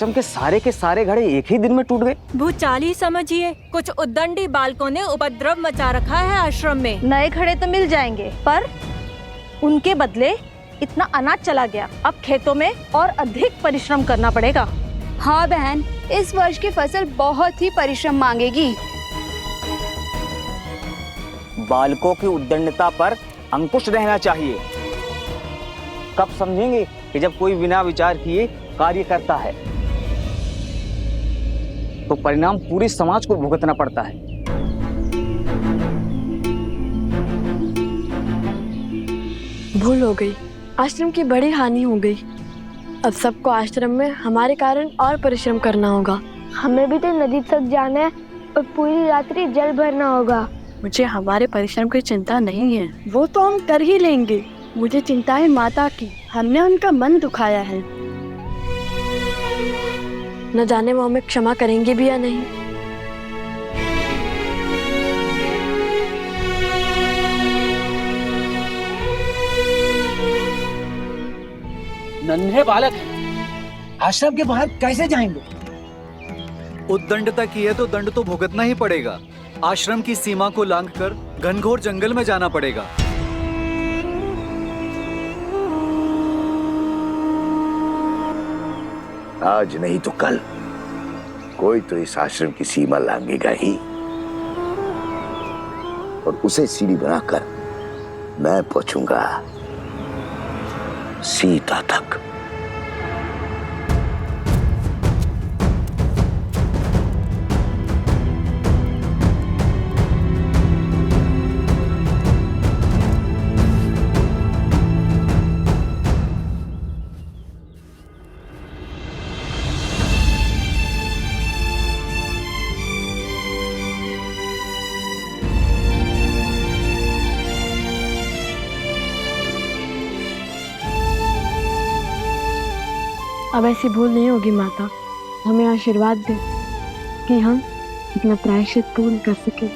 आश्रम के सारे घड़े एक ही दिन में टूट गए। भूचाल ही समझिए। कुछ उद्दंडी बालकों ने उपद्रव मचा रखा है आश्रम में। नए घड़े तो मिल जाएंगे, पर उनके बदले इतना अनाज चला गया। अब खेतों में और अधिक परिश्रम करना पड़ेगा। हाँ बहन, इस वर्ष की फसल बहुत ही परिश्रम मांगेगी। बालकों की उद्दंडता पर अंकुश रहना चाहिए। कब समझेंगे कि जब कोई बिना विचार किए कार्य करता है तो परिणाम पूरे समाज को भुगतना पड़ता है। भूल हो गई, आश्रम की बड़ी हानि हो गई। अब सबको आश्रम में हमारे कारण और परिश्रम करना होगा। हमें भी तो नदी तक जाना है और पूरी रात्रि जल भरना होगा। मुझे हमारे परिश्रम की चिंता नहीं है, वो तो हम कर ही लेंगे। मुझे चिंता है माता की, हमने उनका मन दुखाया है। न जाने वो हमें क्षमा करेंगे भी या नहीं। नन्हे बालक हैं, आश्रम के बाहर कैसे जाएंगे? उद्दंडता की है तो दंड तो भुगतना ही पड़ेगा। आश्रम की सीमा को लांघकर घनघोर जंगल में जाना पड़ेगा। आज नहीं तो कल कोई तो इस आश्रम की सीमा लांघेगा ही, और उसे सीढ़ी बनाकर मैं पहुंचूंगा सीता तक। अब ऐसी भूल नहीं होगी माता। हमें आशीर्वाद दे कि हम अपना प्रायश्चित पूर्ण कर सके।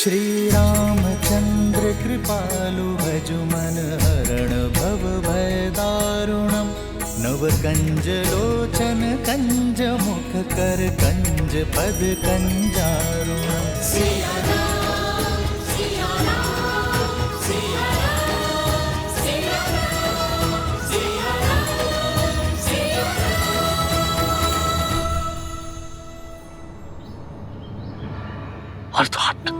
श्री रामचंद्र कृपालु भजु मन हरण भव भय दारुणम। नव कंज लोचन कंज मुख कर कंज पद कंजारुणम। अर्थात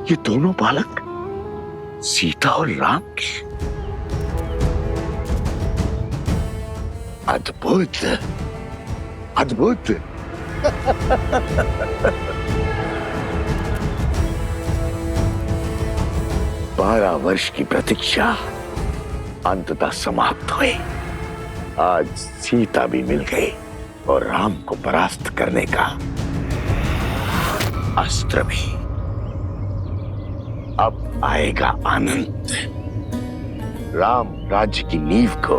ये दोनों बालक सीता और राम के। अद्भुत अद्भुत। 12 वर्ष की प्रतीक्षा अंततः समाप्त हुई। आज सीता भी मिल गई और राम को परास्त करने का अस्त्र भी। अब आएगा आनंद। राम राज्य की नींव को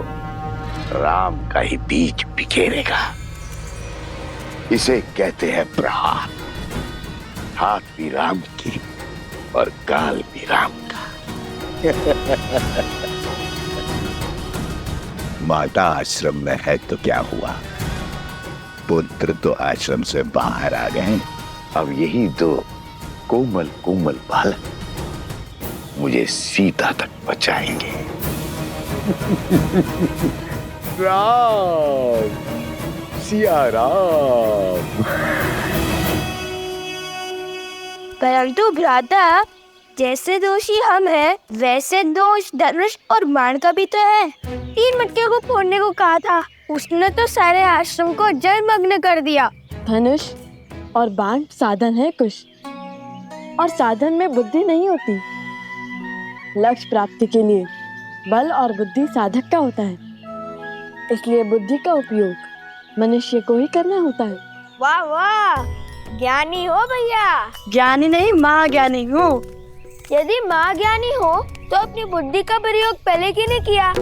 राम का ही बीज बिखेरेगा। इसे कहते हैं प्रहार। हाथ भी राम की और गाल भी राम का। माता आश्रम में है तो क्या हुआ, पुत्र तो आश्रम से बाहर आ गए। अब यही दो कोमल कोमल बालक मुझे सीता तक बचाएंगे। राम सिया राम। परंतु भ्राता, जैसे दोषी हम हैं, वैसे दोष धनुष और बाण का भी तो है। 3 मटके को फोड़ने को कहा था, उसने तो सारे आश्रम को जलमग्न कर दिया। धनुष और बाण साधन है कुश, और साधन में बुद्धि नहीं होती। लक्ष्य प्राप्ति के लिए बल और बुद्धि साधक का होता है, इसलिए बुद्धि का उपयोग मनुष्य को ही करना होता है। वाह वाह, ज्ञानी हो भैया। ज्ञानी नहीं, महाज्ञानी हूँ। यदि माँ ज्ञानी हो तो अपनी बुद्धि का प्रयोग पहले क्यों नहीं किया?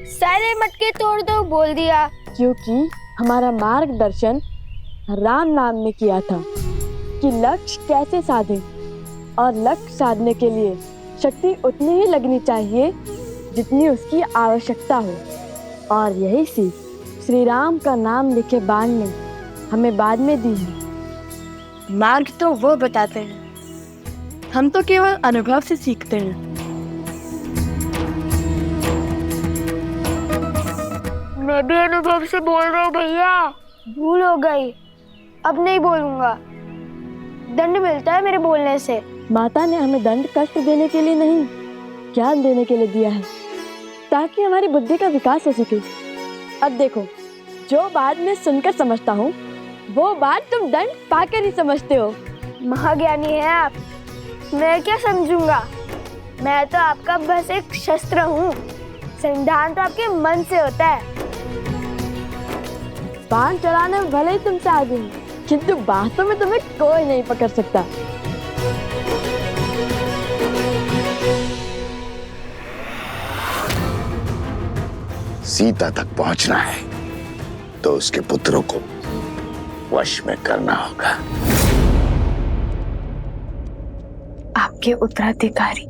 सारे मटके तोड़ दो बोल दिया। क्योंकि हमारा मार्गदर्शन राम नाम ने किया था कि लक्ष्य कैसे साधे, और लक्ष्य साधने के लिए शक्ति उतनी ही लगनी चाहिए जितनी उसकी आवश्यकता हो। और यही सीख श्री राम का नाम लिखे बाण ने हमें बाद में दी है। मार्ग तो वो बताते हैं, हम तो केवल अनुभव से सीखते हैं। मैं भी अनुभव से बोल रहा हूँ भैया। भूल हो गई, अब नहीं बोलूंगा। दंड मिलता है मेरे बोलने से। माता ने हमें दंड कष्ट देने के लिए नहीं, ज्ञान देने के लिए दिया है, ताकि हमारी बुद्धि का विकास हो सके। अब देखो, जो बात मैं सुनकर समझता हूँ वो बात तुम दंड पाकर ही समझते हो। महाज्ञानी है आप, मैं क्या समझूंगा? मैं तो आपका बस एक शस्त्र हूँ। संधान तो आपके मन से होता है। बाण चलाने में भले ही तुमसे आगे हूँ, किंतु बातों में तुम्हें कोई नहीं पकड़ सकता। सीता तक पहुंचना है तो उसके पुत्रों को वश में करना होगा। आपके उत्तराधिकारी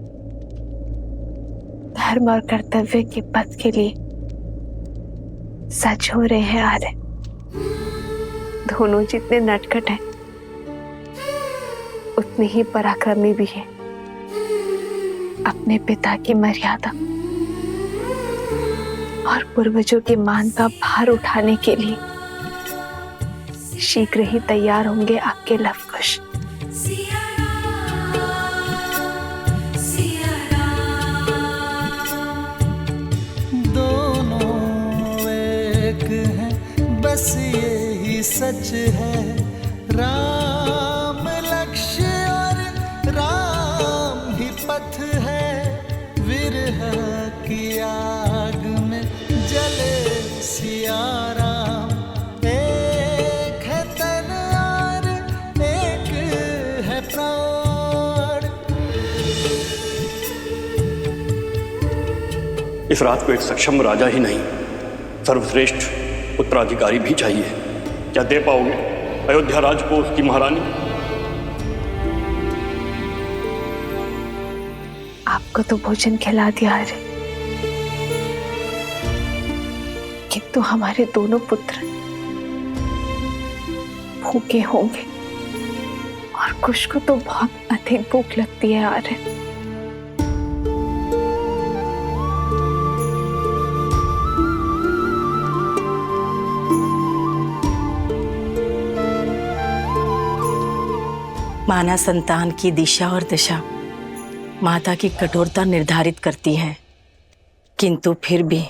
धर्म और कर्तव्य के पथ के लिए सच हो रहे हैं आर्य। दोनों जितने नटखट हैं उतने ही पराक्रमी भी हैं। अपने पिता की मर्यादा और पूर्वजों के मान का भार उठाने के लिए शीघ्र ही तैयार होंगे आपके लवकुश। दोनों एक हैं, बस यही सच है। राम लक्ष्य और राम ही पथ है। विरह की आग में जले सिया राम। एक है तन और एक है प्राण। इस रात को एक सक्षम राजा ही नहीं, सर्वश्रेष्ठ उत्तराधिकारी भी चाहिए। क्या दे पाओगे अयोध्या राज को उसकी महारानी? आपको तो भोजन खिला दिया है, किंतु हमारे दोनों पुत्र भूखे होंगे, और कुश को तो बहुत अधिक भूख लगती है आर्य। माना संतान की दिशा और दशा माता की कठोरता निर्धारित करती है, किंतु फिर भी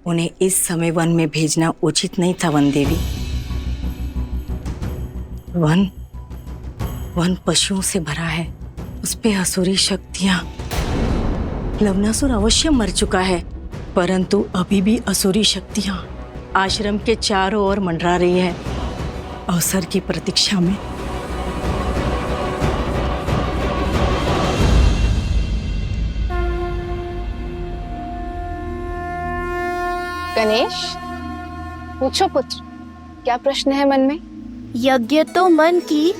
उन्हें इस समय वन में भेजना उचित नहीं था। वन देवी, वन पशुओं से भरा है, उस पे असुरी शक्तियां। लवनासुर अवश्य मर चुका है, परंतु अभी भी असुरी शक्तियां आश्रम के चारों ओर मंडरा रही है, अवसर की प्रतीक्षा में। गणेश, पूछो पुत्र, क्या प्रश्न है मन में? यज्ञ तो मन की,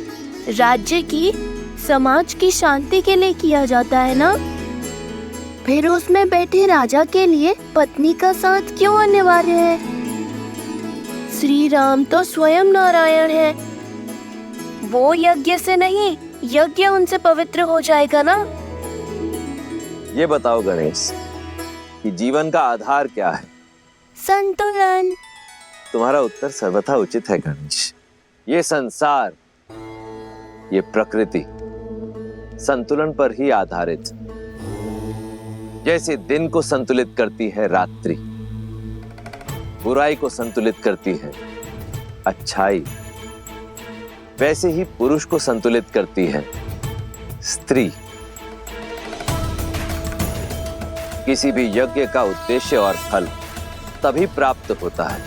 राज्य की, समाज की शांति के लिए किया जाता है ना? फिर उसमें बैठे राजा के लिए पत्नी का साथ क्यों अनिवार्य है? श्री राम तो स्वयं नारायण है, वो यज्ञ से नहीं, यज्ञ उनसे पवित्र हो जाएगा ना? ये बताओ गणेश कि जीवन का आधार क्या है? संतुलन। तुम्हारा उत्तर सर्वथा उचित है गणेश। ये संसार, ये प्रकृति, संतुलन पर ही आधारित। जैसे दिन को संतुलित करती है रात्रि, बुराई को संतुलित करती है अच्छाई, वैसे ही पुरुष को संतुलित करती है स्त्री। किसी भी यज्ञ का उद्देश्य और फल तभी प्राप्त होता है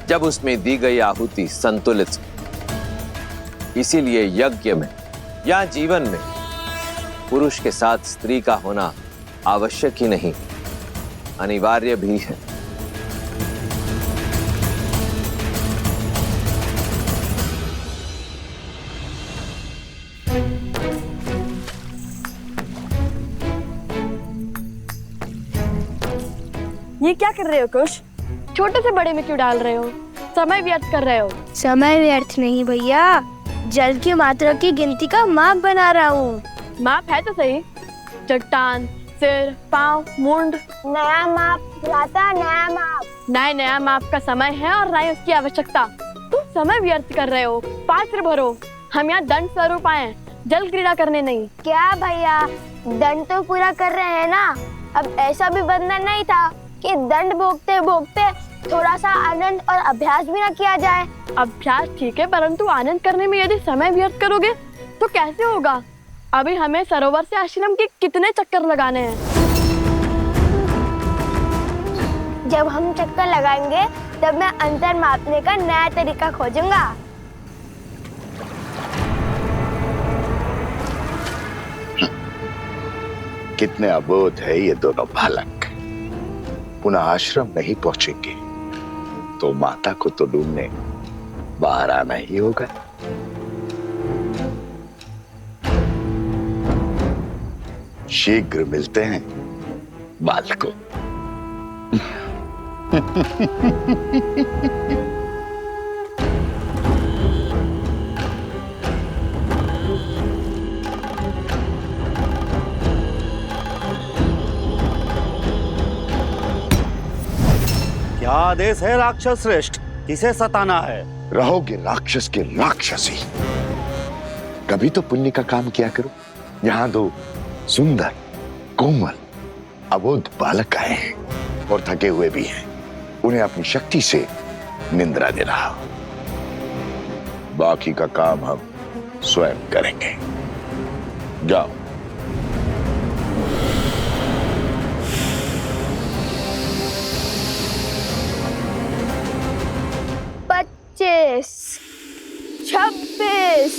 जब उसमें दी गई आहुति संतुलित। इसीलिए यज्ञ में या जीवन में पुरुष के साथ स्त्री का होना आवश्यक ही नहीं, अनिवार्य भी है। ये क्या कर रहे हो कुश? छोटे से बड़े में क्यों डाल रहे हो? समय व्यर्थ कर रहे हो। समय व्यर्थ नहीं भैया, जल की मात्रा की गिनती का माप बना रहा हूँ। माप है तो सही। चट्टान, सिर, पाँव, मुंड। नया माप लाता, नया माप। ना नया माप का समय है और ना ही उसकी आवश्यकता। तुम समय व्यर्थ कर रहे हो। पात्र भरो। हम यहाँ दंड स्वरूप आए, जल क्रीड़ा करने नहीं। क्या भैया, दंड तो पूरा कर रहे हैं ना। अब ऐसा भी बंधन नहीं था कि दंड भोगते भोगते थोड़ा सा आनंद और अभ्यास भी ना किया जाए। अभ्यास ठीक है, परंतु आनंद करने में यदि समय व्यर्थ करोगे तो कैसे होगा? अभी हमें सरोवर से आश्रम के कितने चक्कर लगाने हैं। जब हम चक्कर लगाएंगे तब मैं अंतर मापने का नया तरीका खोजूंगा। कितने अबोध है ये दोनों बालक। पुनः आश्रम नहीं पहुंचेंगे तो माता को तो ढूंढने बाहर आना ही होगा। शीघ्र मिलते हैं बालकों। क्या आदेश है राक्षस श्रेष्ठ? किसे सताना है? रहोगे राक्षस के राक्षसी। कभी तो पुण्य का काम किया करो। यहाँ दो सुंदर कोमल अबोध बालक आए हैं और थके हुए भी हैं। उन्हें अपनी शक्ति से निंद्रा दे रहा हूं। बाकी का काम हम स्वयं करेंगे। जाओ। पच्चीस, 26,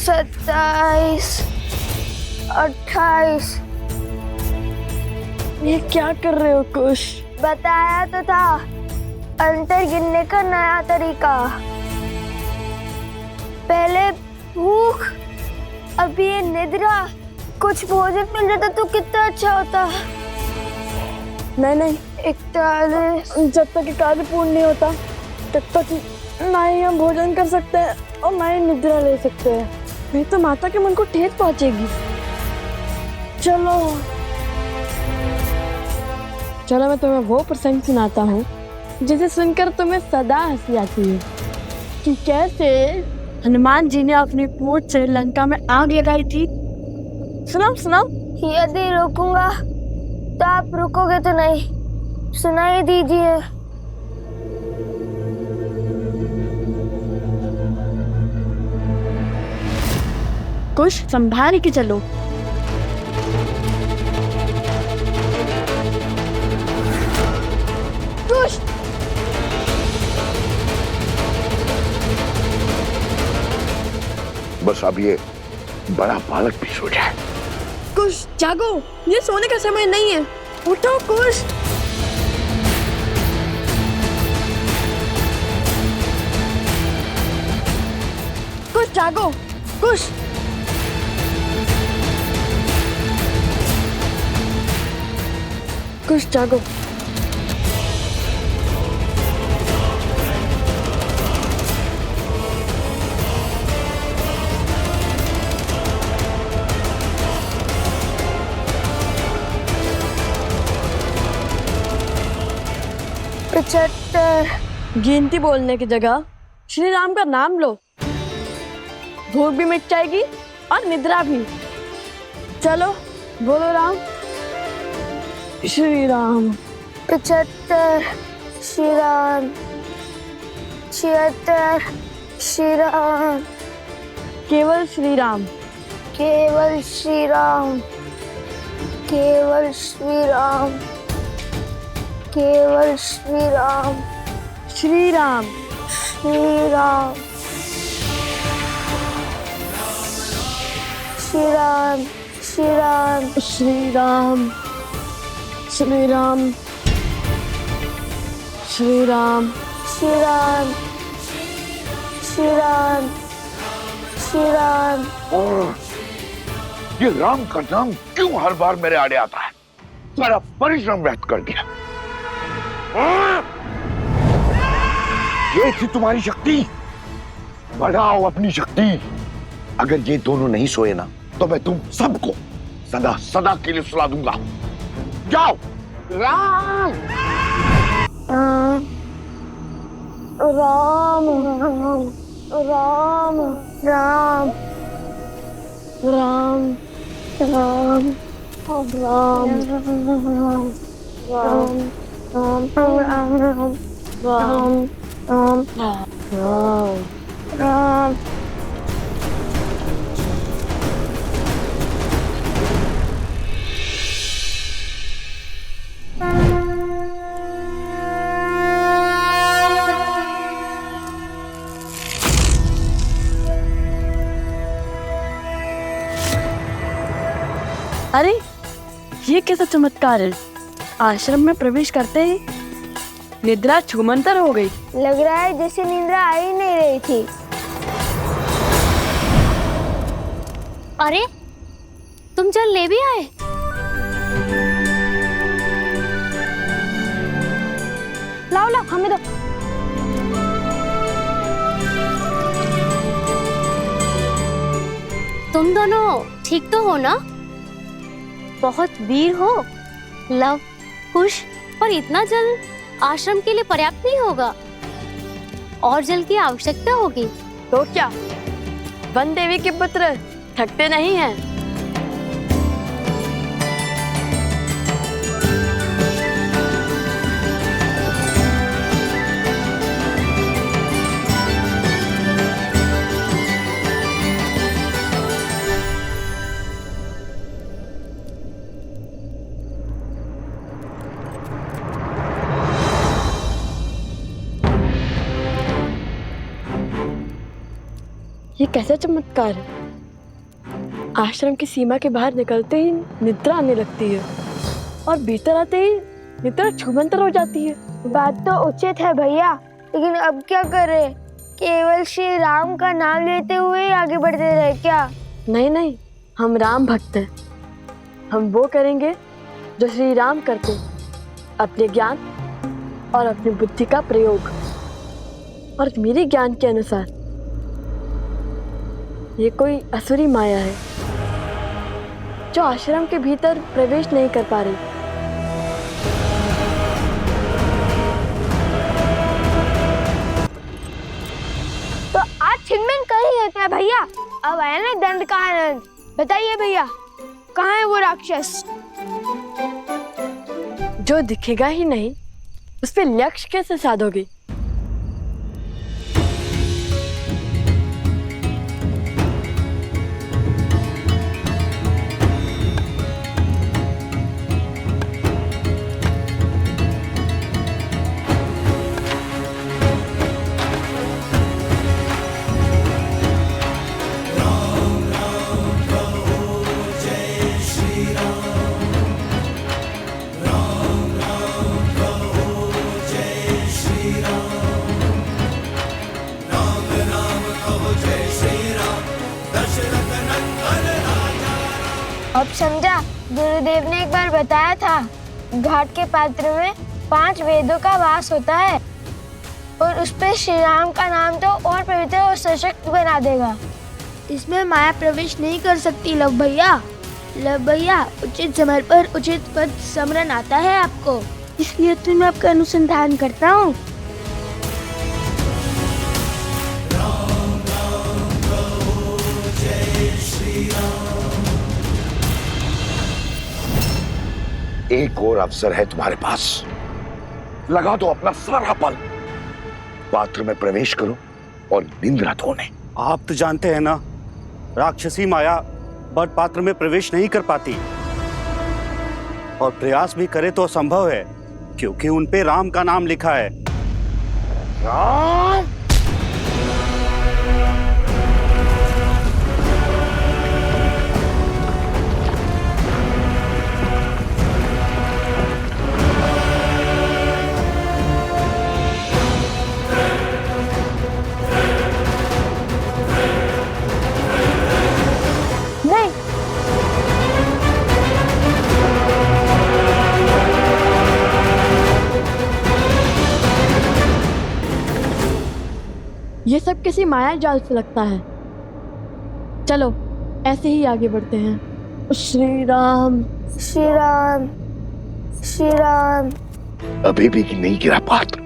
सत्ताईस, 28। ये क्या कर रहे हो कुश? बताया तो था, अंतर गिनने का नया तरीका। पहले भूख, अभी ये निद्रा। कुछ भोजन मिल जाता तो कितना अच्छा होता। नहीं, 41। जब तक ये कार्य पूर्ण नहीं होता तब तक ना ही हम भोजन कर सकते हैं और ना ही निद्रा ले सकते हैं। नहीं तो माता के मन को ठेस पहुंचेगी। चलो मैं तुम्हें वो प्रसंग सुनाता हूँ जिसे सुनकर तुम्हें सदा हंसी आती है कि कैसे हनुमान जी ने अपनी पूंछ से लंका में आग लगाई थी। सुनाओ। यदि रोकूंगा तो आप रुकोगे तो नहीं। सुनाई दीजिए। कुछ संभाल के चलो। कुश, बस अब ये बड़ा बालक भी सो जाए। कुश जागो, ये सोने का समय नहीं है। उठो कुश। कुश जागो, कुश। कुश जागो। 75। गिनती बोलने की जगह श्री राम का नाम लो, भूख भी मिट जाएगी और निद्रा भी। चलो बोलो राम। श्री राम। 75 श्री राम। 76 श्री राम। केवल श्री राम। केवल श्री राम। केवल श्री राम। केवल श्री राम। श्री राम। श्री राम। श्री राम। श्री राम। श्री राम। श्री राम। श्री राम। श्री राम। श्री राम। श्री राम। और ये राम का नाम क्यों हर बार मेरे आड़े आता है? सारा परिश्रम व्यर्थ कर दिया। ये थी तुम्हारी शक्ति, बढ़ाओ अपनी शक्ति। अगर ये दोनों नहीं सोए ना तो मैं तुम सबको सदा सदा के लिए सुला दूंगा। जाओ। राम राम राम राम राम राम राम राम। अरे ये कैसा चमत्कार है? आश्रम में प्रवेश करते ही निद्रा छूमंतर हो गई। लग रहा है जैसे निद्रा आ ही नहीं रही थी। अरे तुम जल ले भी आए? लाओ लाओ हमें दो। तुम दोनों ठीक तो हो ना? बहुत वीर हो। लव, कुश और इतना जल आश्रम के लिए पर्याप्त नहीं होगा, और जल की आवश्यकता होगी। तो क्या वन देवी के पुत्र थकते नहीं हैं? ये कैसा चमत्कार है? आश्रम की सीमा के बाहर निकलते ही निद्रा आने लगती है और भीतर आते ही निद्रा छूमंतर हो जाती है। बात तो उचित है भैया, लेकिन अब क्या करें? केवल श्री राम का नाम लेते हुए आगे बढ़ते रहे क्या? नहीं नहीं, हम राम भक्त हैं। हम वो करेंगे जो श्री राम करते, अपने ज्ञान और अपनी बुद्धि का प्रयोग। और मेरे ज्ञान के अनुसार ये कोई असुरी माया है जो आश्रम के भीतर प्रवेश नहीं कर पा रही। तो आज छिनमिन कर ही देते हैं भैया। अब आया ना दंड का आनंद। बताइए भैया, कहाँ है वो राक्षस? जो दिखेगा ही नहीं उस पे लक्ष्य कैसे साधोगे? अब समझा, गुरुदेव ने एक बार बताया था घाट के पात्र में 5 वेदों का वास होता है और उस पे श्री राम का नाम तो और पवित्र और सशक्त बना देगा। इसमें माया प्रवेश नहीं कर सकती लव भैया। लव भैया, उचित समय पर उचित पद स्मरण आता है आपको। इसलिए तो मैं आपका अनुसंधान करता हूँ। एक और अवसर है तुम्हारे पास, लगा दो अपना सारा बल, पात्र में प्रवेश करो और निंद्रा धोने। आप तो जानते हैं ना, राक्षसी माया बट पात्र में प्रवेश नहीं कर पाती, और प्रयास भी करे तो असंभव है, क्योंकि उन पे राम का नाम लिखा है। राम? ये सब किसी माया जाल से लगता है। चलो ऐसे ही आगे बढ़ते हैं। श्री राम श्री राम श्री राम। अभी भी नहीं गिरा पात्र।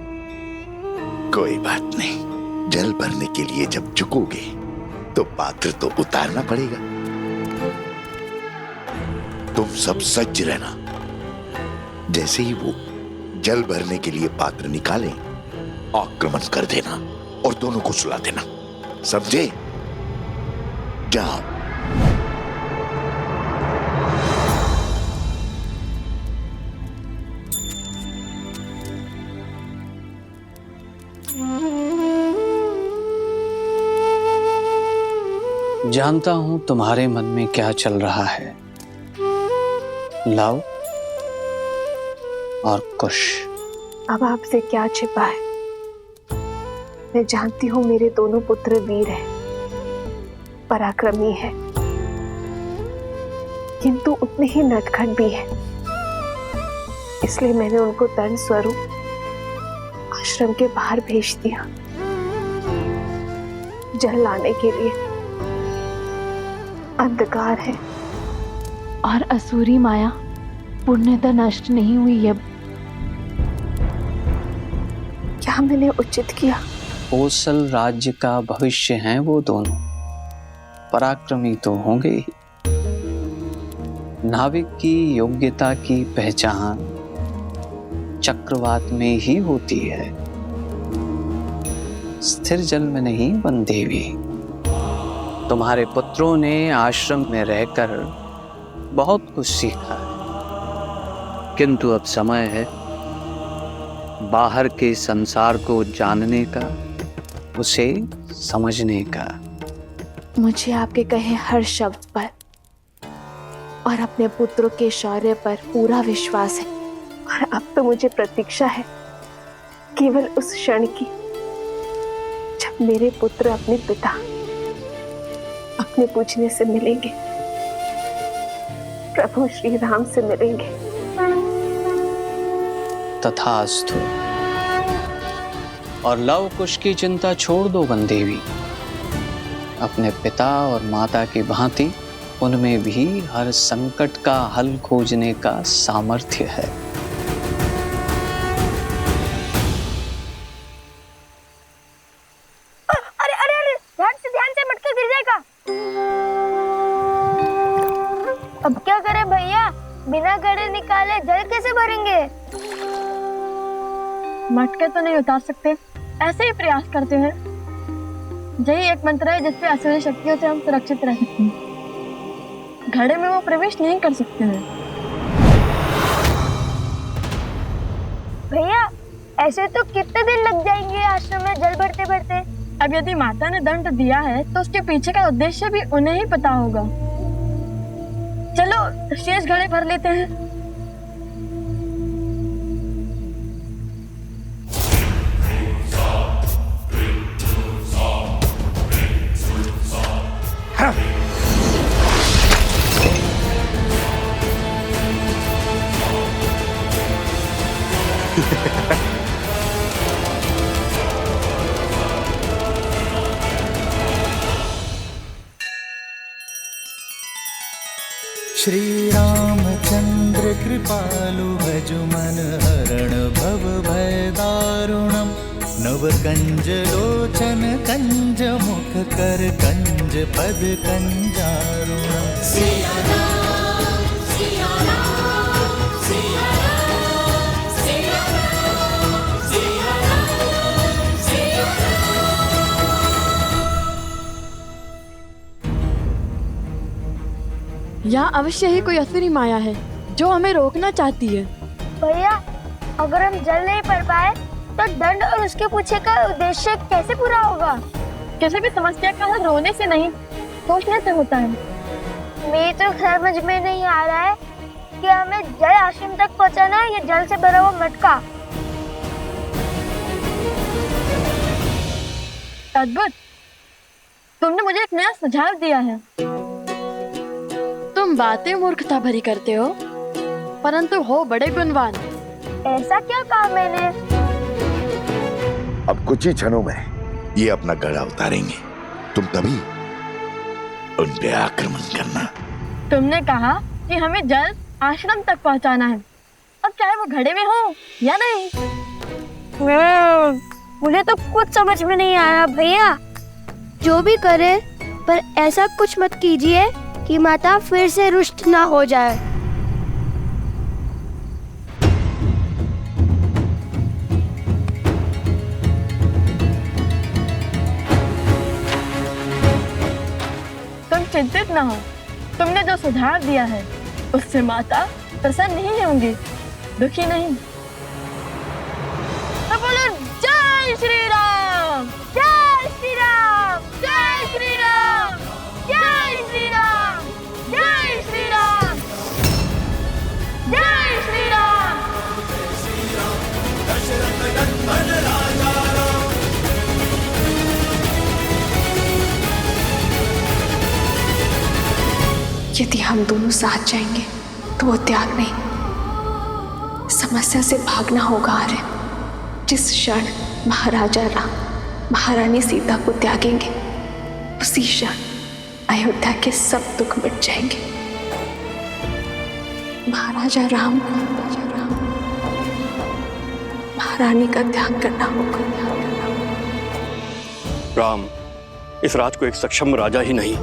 कोई बात नहीं, जल भरने के लिए जब झुकोगे तो पात्र तो उतारना पड़ेगा। तुम सब सज्ज रहना, जैसे ही वो जल भरने के लिए पात्र निकालें, आक्रमण कर देना और दोनों को सुला देना, समझे? जाओ। जानता हूं तुम्हारे मन में क्या चल रहा है, लव और कुश। अब आपसे क्या छिपा है? मैं जानती हूँ मेरे दोनों पुत्र वीर हैं, पराक्रमी हैं, किंतु उतने ही नटखट भी हैं। इसलिए मैंने उनको दंड स्वरूप आश्रम के बाहर भेज दिया, जल लाने के लिए। अंधकार है और असुरी माया पूर्णतः नष्ट नहीं हुई है। क्या मैंने उचित किया? कोसल राज्य का भविष्य हैं वो दोनों, पराक्रमी तो होंगे ही। नाविक की योग्यता की पहचान चक्रवात में ही होती है, स्थिर जल में नहीं बंदेवी। तुम्हारे पुत्रों ने आश्रम में रहकर बहुत कुछ सीखा है, किंतु अब समय है बाहर के संसार को जानने का, उसे समझने का। मुझे आपके कहे हर शब्द पर और अपने पुत्रों के शौर्य पर पूरा विश्वास है, और अब तो मुझे प्रतीक्षा है केवल उस क्षण की जब मेरे पुत्र अपने पिता, अपने पूजने से मिलेंगे, प्रभु श्री राम से मिलेंगे। तथास्तु। और लव कुश की चिंता छोड़ दो बंदेवी, अपने पिता और माता की भांति उनमें भी हर संकट का हल खोजने का सामर्थ्य है। ध्यान से मटका गिर जाएगा। अब क्या करें भैया, बिना घड़े निकाले जल कैसे भरेंगे? मटके तो नहीं उतार सकते, ऐसे ही प्रयास करते हैं। यही एक मंत्र है जिससे असुरी शक्तियों से हम सुरक्षित रह सकते हैं। घड़े में वो प्रवेश नहीं कर सकते हैं। भैया ऐसे तो कितने दिन लग जाएंगे आश्रम में जल भरते भरते? अब यदि माता ने दंड दिया है तो उसके पीछे का उद्देश्य भी उन्हें ही पता होगा। चलो शेष घड़े भर लेते हैं। श्री रामचंद्र कृपालु भजु मन हरण भव भय दारुणम नव कंज लोचन कंज मुख कर कंज पद कंजारुणम सिया राम सिया राम सिया राम सिया राम सिया राम सिया यहाँ अवश्य ही कोई असुरी माया है जो हमें रोकना चाहती है। भैया, अगर हम जल नहीं पढ़ पाए तो दंड और उसके पीछे का उद्देश्य कैसे पूरा होगा? किसी भी समस्या का हल रोने से नहीं, सोचने से होता है। मेरी तो समझ में नहीं आ रहा है कि हमें जल आश्रम तक पहुंचाना है या जल से भरा हुआ मटका। अद्भुत, तुमने मुझे एक नया सुझाव दिया है। तुम बातें मूर्खता भरी करते हो, परंतु हो बड़े गुणवान। ऐसा क्या कहा मैंने? अब कुछ ही क्षणों में ये अपना गड़ा उतारेंगे, तुम तभी उन पे आक्रमण करना। तुमने कहा कि हमें जल आश्रम तक पहुंचाना है, अब चाहे वो घड़े में हो या नहीं। मुझे तो कुछ समझ में नहीं आया भैया। जो भी करे, पर ऐसा कुछ मत कीजिए कि माता फिर से रुष्ट ना हो जाए। तुम चिंतित ना हो, तुमने जो सुझाव दिया है उससे माता प्रसन्न नहीं होंगी, दुखी नहीं। तो बोलो जय श्री राम, जय श्री राम, जय श्री राम, जय श्री राम, जय श्री राम, जय श्री राम। यदि हम दोनों साथ जाएंगे तो वो त्याग नहीं, समस्या से भागना होगा आर्य। जिस क्षण महाराजा राम महारानी सीता को त्यागेंगे, उसी क्षण अयोध्या के सब दुख मिट जाएंगे। महाराजा राम महारानी का त्याग करना होगा। राम इस राज को एक सक्षम राजा ही नहीं,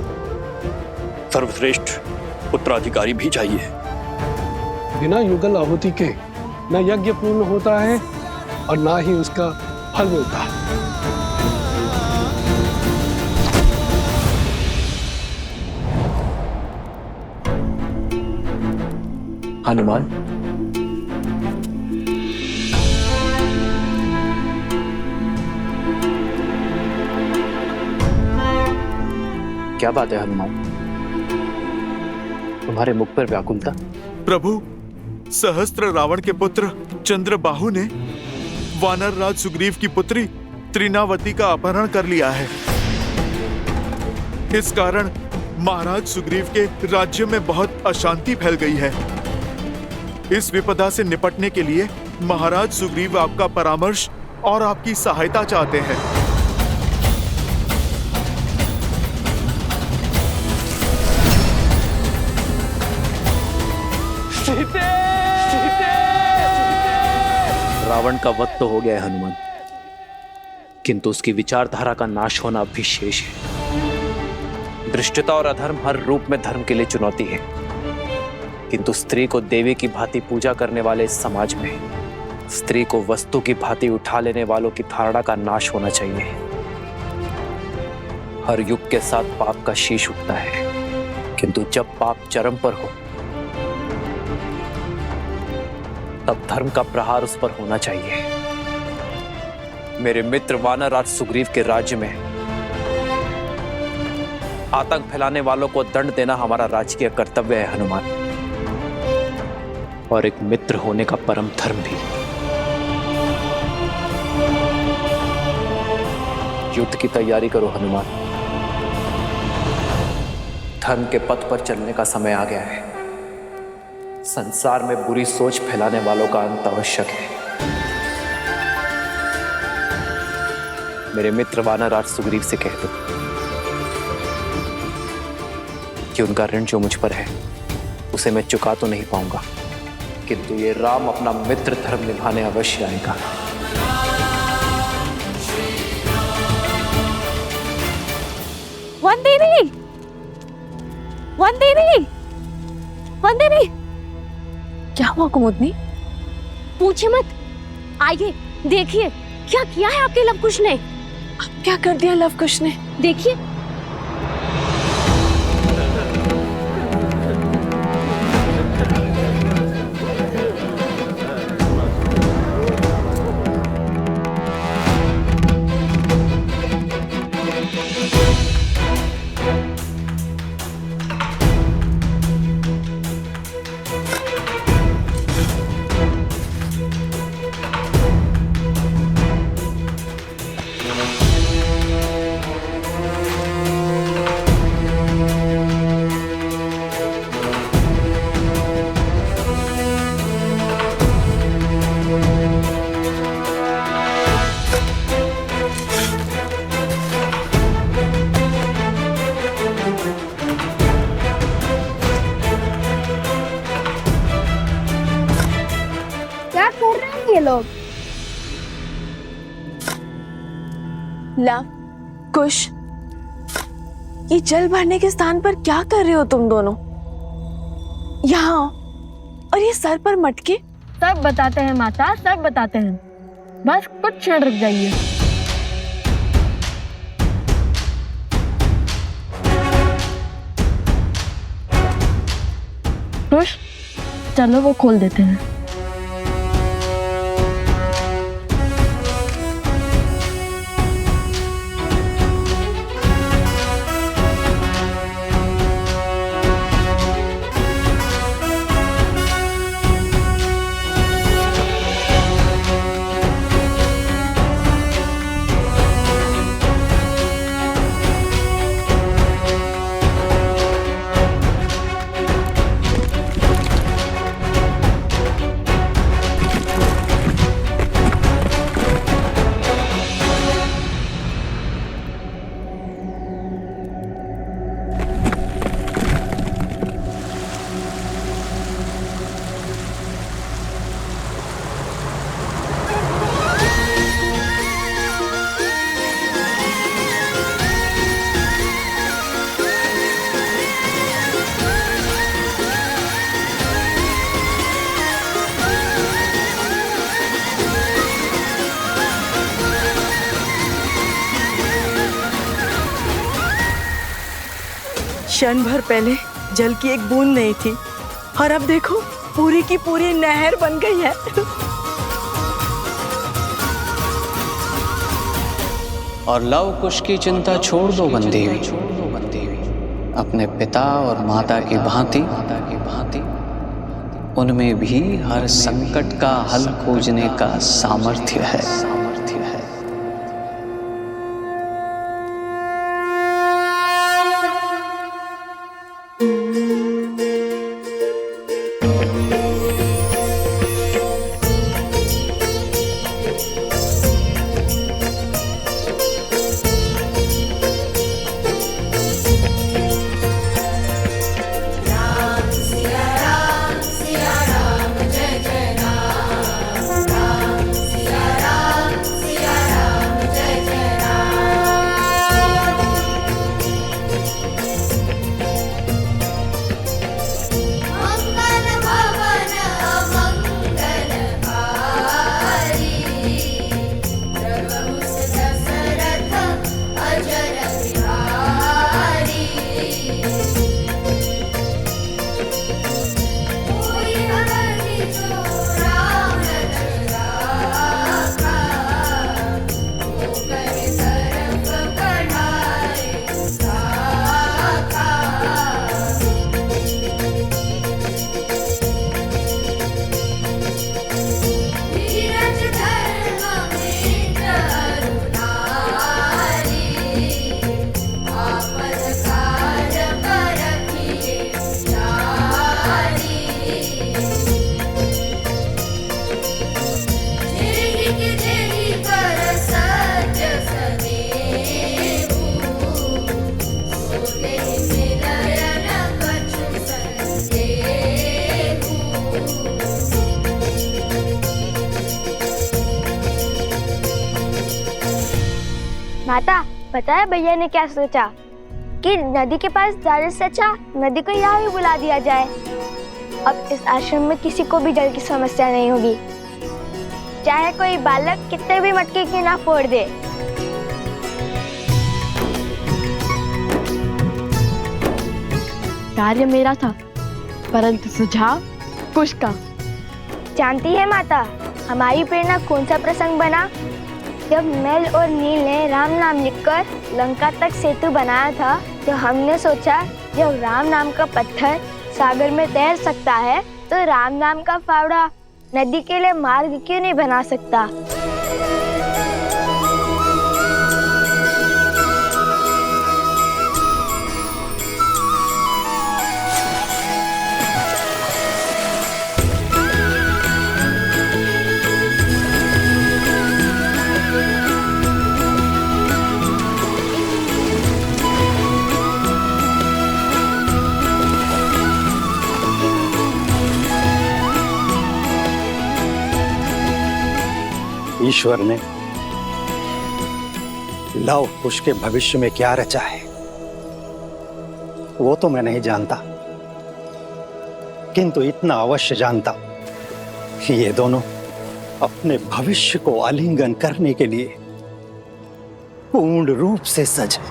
सर्वश्रेष्ठ उत्तराधिकारी भी चाहिए। बिना युगल आहुति के न यज्ञ पूर्ण होता है और ना ही उसका फल मिलता है। हनुमान, क्या बात है हनुमान, तुम्हारे मुख पर व्याकुलता? प्रभु, सहस्त्र रावण के पुत्र चंद्रबाहु ने वानर राज सुग्रीव की पुत्री त्रिनावती का अपहरण कर लिया है। इस कारण महाराज सुग्रीव के राज्य में बहुत अशांति फैल गई है। इस विपदा से निपटने के लिए महाराज सुग्रीव आपका परामर्श और आपकी सहायता चाहते हैं। रावण का वध तो हो गया है हनुमान, किंतु उसकी विचारधारा का नाश होना अब भी शेष है। धृष्टता और अधर्म हर रूप में धर्म के लिए चुनौती है, किंतु स्त्री को देवी की भांति पूजा करने वाले इस समाज में स्त्री को वस्तु की भांति उठा लेने वालों की धारणा का नाश होना चाहिए। हर युग के साथ पाप का शीश उठता है, किंतु जब पाप चरम पर हो तब धर्म का प्रहार उस पर होना चाहिए। मेरे मित्र वानरराज सुग्रीव के राज्य में आतंक फैलाने वालों को दंड देना हमारा राजकीय कर्तव्य है हनुमान, और एक मित्र होने का परम धर्म भी। युद्ध की तैयारी करो हनुमान, धर्म के पथ पर चलने का समय आ गया है। संसार में बुरी सोच फैलाने वालों का अंत आवश्यक है। मेरे मित्र वानरराज सुग्रीव से कह दो कि उनका ऋण जो मुझ पर है उसे मैं चुका तो नहीं पाऊंगा, किंतु ये राम अपना मित्र धर्म निभाने अवश्य आएगा। वंदिनी, वंदिनी, वंदिनी, क्या हुआ कुमुदनी? पूछे मत, आइए देखिए क्या किया है आपके लवकुश ने। अब क्या कर दिया लवकुश ने? देखिए। क्या कर रहे हैं ये लोग? लव कुश, ये जल भरने के स्थान पर क्या कर रहे हो तुम दोनों? यहाँ आओ। और ये सर पर मटके? सब बताते हैं माता, सब बताते हैं। बस कुछ क्षण रुक जाइए। कुश, चलो वो खोल देते हैं। क्षण भर पहले जल की एक बूंद नहीं थी और अब देखो पूरी की पूरी नहर बन गई है। और लव कुश की चिंता छोड़ दो बंदेवी, अपने पिता और माता की भांति उनमें भी हर संकट का हल खोजने का सामर्थ्य है। माता, पता है भैया ने क्या सोचा कि नदी के पास जाने से अच्छा नदी को यहाँ भी बुला दिया जाए। अब इस आश्रम में किसी को भी जल की समस्या नहीं होगी, चाहे कोई बालक कितने भी मटके की ना फोड़ दे। कार्य मेरा था, परंतु सुझाव कुश का। जानती है माता, हमारी प्रेरणा कौन सा प्रसंग बना? जब मेल और नील ने राम नाम लिखकर लंका तक सेतु बनाया था, तो हमने सोचा जब राम नाम का पत्थर सागर में तैर सकता है, तो राम नाम का फावड़ा नदी के लिए मार्ग क्यों नहीं बना सकता? ईश्वर ने लव कुश के भविष्य में क्या रचा है वो तो मैं नहीं जानता, किंतु इतना अवश्य जानता कि ये दोनों अपने भविष्य को आलिंगन करने के लिए पूर्ण रूप से सजे।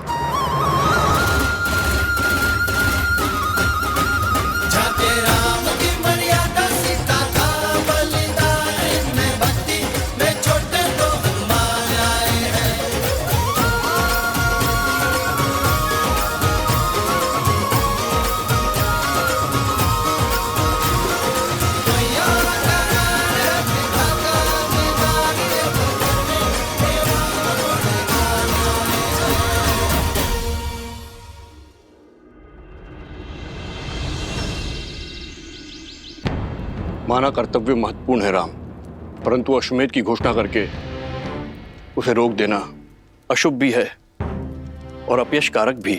माना कर्तव्य महत्वपूर्ण है राम, परंतु अश्वमेध की घोषणा करके उसे रोक देना अशुभ भी है और अपयश कारक भी।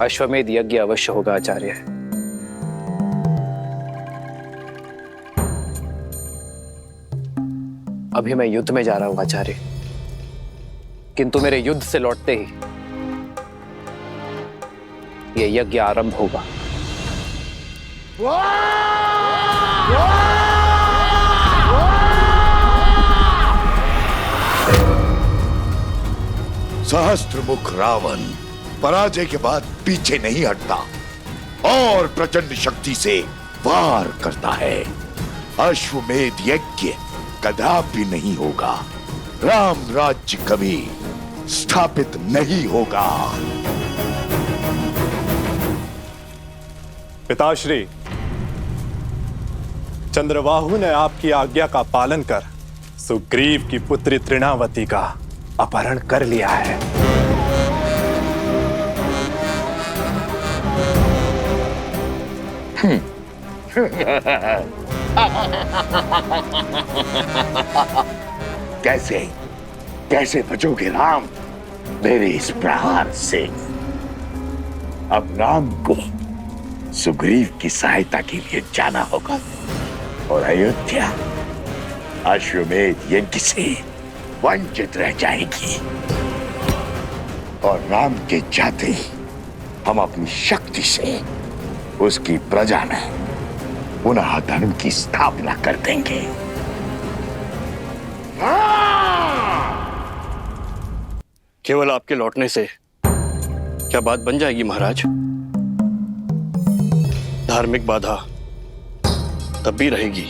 अश्वमेध यज्ञ अवश्य होगा आचार्य। अभी मैं युद्ध में जा रहा हूं आचार्य, किंतु मेरे युद्ध से लौटते ही ये यज्ञ आरंभ होगा। सहस्त्रमुख रावण पराजय के बाद पीछे नहीं हटता और प्रचंड शक्ति से वार करता है। अश्वमेध यज्ञ कदापि नहीं होगा, राम राज्य कभी स्थापित नहीं होगा। पिताश्री, चंद्रबाहु ने आपकी आज्ञा का पालन कर सुग्रीव की पुत्री तृणावती का अपहरण कर लिया है। कैसे कैसे बचोगे राम मेरे इस प्रहार से? अब राम को सुग्रीव की सहायता के लिए जाना होगा और अयोध्या अश्वमेध यज्ञ से वंचित रह जाएगी। और राम के जाते ही हम अपनी शक्ति से उसकी प्रजा में पुनः धर्म की स्थापना कर देंगे। केवल आपके लौटने से क्या बात बन जाएगी महाराज? धार्मिक बाधा तब भी रहेगी।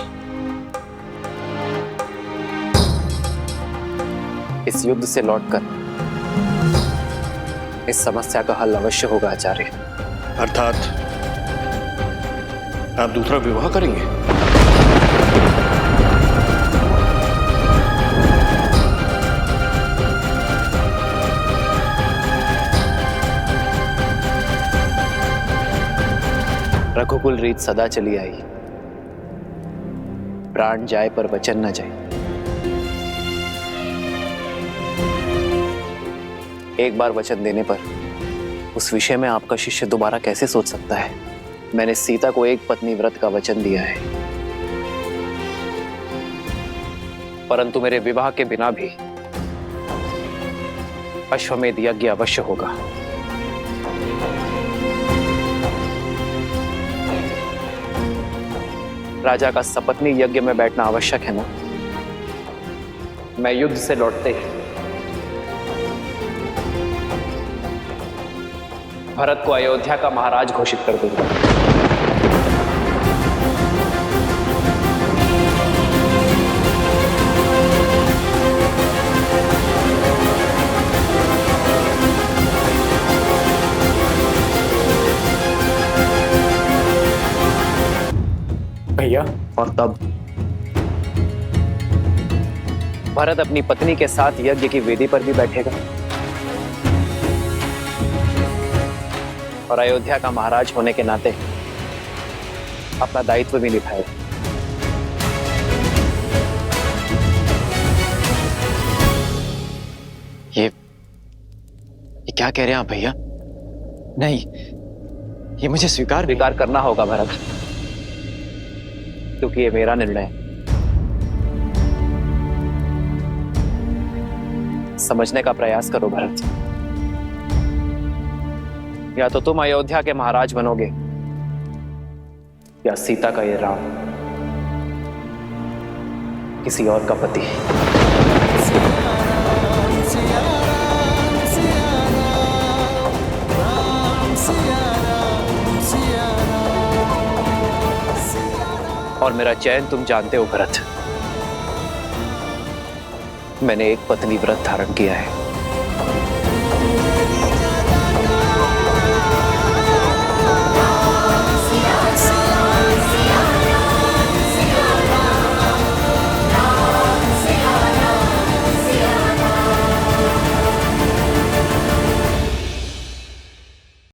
इस युद्ध से लौटकर इस समस्या का हल अवश्य होगा आचार्य। अर्थात आप दूसरा विवाह करेंगे? रघुकुल रीत सदा चली आई, प्राण जाए पर वचन न जाए। एक बार वचन देने पर उस विषय में आपका शिष्य दोबारा कैसे सोच सकता है? मैंने सीता को एक पत्नी व्रत का वचन दिया है। परंतु मेरे विवाह के बिना भी अश्वमेध यज्ञ अवश्य होगा। राजा का सपत्नी यज्ञ में बैठना आवश्यक है ना। मैं युद्ध से लौटते ही भरत को अयोध्या का महाराज घोषित कर दूंगा। भैया, और तब भरत अपनी पत्नी के साथ यज्ञ की वेदी पर भी बैठेगा और अयोध्या का महाराज होने के नाते अपना दायित्व भी निभाएगा। ये क्या कह रहे हैं आप भैया? नहीं, ये मुझे स्वीकार करना होगा भरत, क्योंकि ये मेरा निर्णय है। समझने का प्रयास करो भरत। या तो तुम अयोध्या के महाराज बनोगे या सीता का ये राम किसी और का पति। और मेरा चयन तुम जानते हो भरत। मैंने एक पत्नी व्रत धारण किया है।